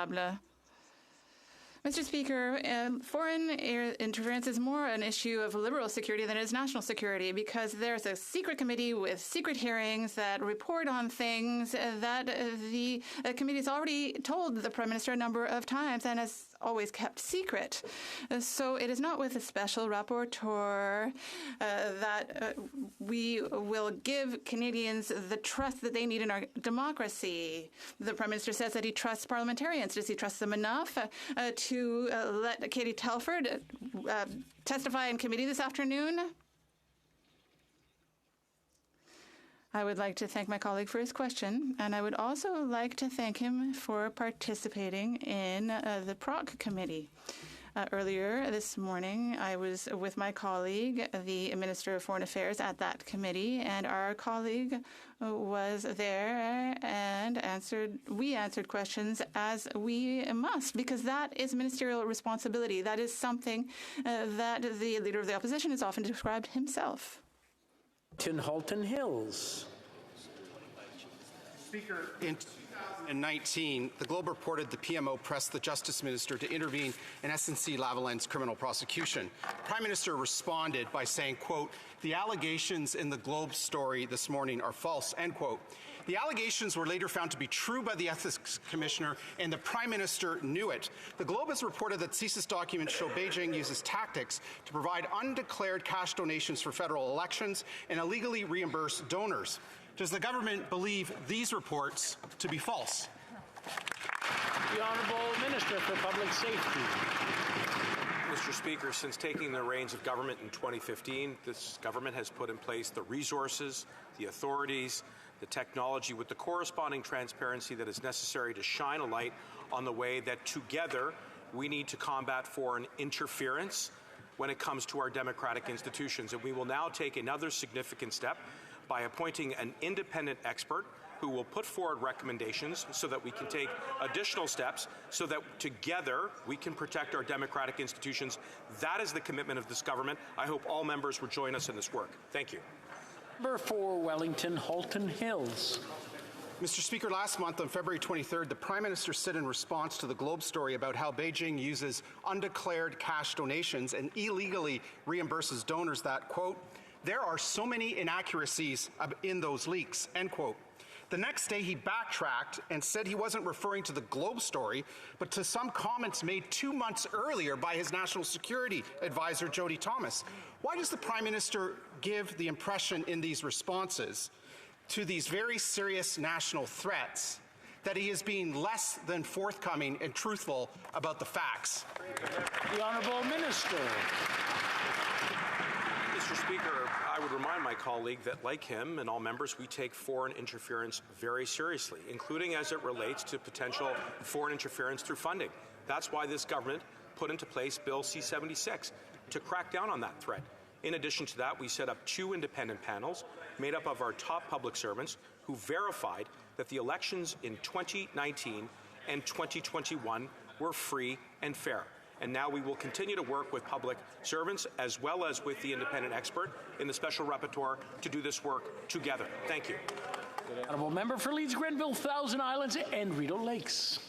Honorable. Mr. Speaker, foreign interference is more an issue of liberal security than it is national security, because there's a secret committee with secret hearings that report on things that the committee has already told the Prime Minister a number of times and has always kept secret. So it is not with a special rapporteur that we will give Canadians the trust that they need in our democracy. The Prime Minister says that he trusts parliamentarians. Does he trust them enough to let Katie Telford testify in committee this afternoon? I would like to thank my colleague for his question, and I would also like to thank him for participating in the PROC committee. Earlier this morning, I was with my colleague, the Minister of Foreign Affairs, at that committee, and our colleague was there and we answered questions as we must, because that is ministerial responsibility. That is something that the Leader of the Opposition has often described himself. Halton Hills. Speaker, in 2019, the Globe reported the PMO pressed the Justice Minister to intervene in SNC-Lavalin's criminal prosecution. Prime Minister responded by saying, quote, "The allegations in the Globe story this morning are false," end quote. The allegations were later found to be true by the Ethics Commissioner, and the Prime Minister knew it. The Globe has reported that CSIS documents show Beijing uses tactics to provide undeclared cash donations for federal elections and illegally reimburse donors. Does the government believe these reports to be false? The Honourable Minister for Public Safety. Mr. Speaker, since taking the reins of government in 2015, this government has put in place the resources, the authorities, the technology with the corresponding transparency that is necessary to shine a light on the way that together we need to combat foreign interference when it comes to our democratic institutions. And we will now take another significant step by appointing an independent expert who will put forward recommendations so that we can take additional steps so that together we can protect our democratic institutions. That is the commitment of this government. I hope all members will join us in this work. Thank you. Member for Wellington Halton Hills. Mr. Speaker, last month on February 23rd, the Prime Minister said in response to the Globe story about how Beijing uses undeclared cash donations and illegally reimburses donors that, quote, "There are so many inaccuracies in those leaks," end quote. The next day, he backtracked and said he wasn't referring to the Globe story, but to some comments made 2 months earlier by his national security advisor, Jody Thomas. Why does the Prime Minister give the impression in these responses to these very serious national threats that he is being less than forthcoming and truthful about the facts? The Honourable Minister. Mr. Speaker, I would remind my colleague that, like him and all members, we take foreign interference very seriously, including as it relates to potential foreign interference through funding. That's why this government put into place Bill C-76 to crack down on that threat. In addition to that, we set up 2 independent panels made up of our top public servants who verified that the elections in 2019 and 2021 were free and fair. And now we will continue to work with public servants as well as with the independent expert in the Special Rapporteur to do this work together. Thank you. Honourable Member for Leeds Grenville, Thousand Islands and Rideau Lakes.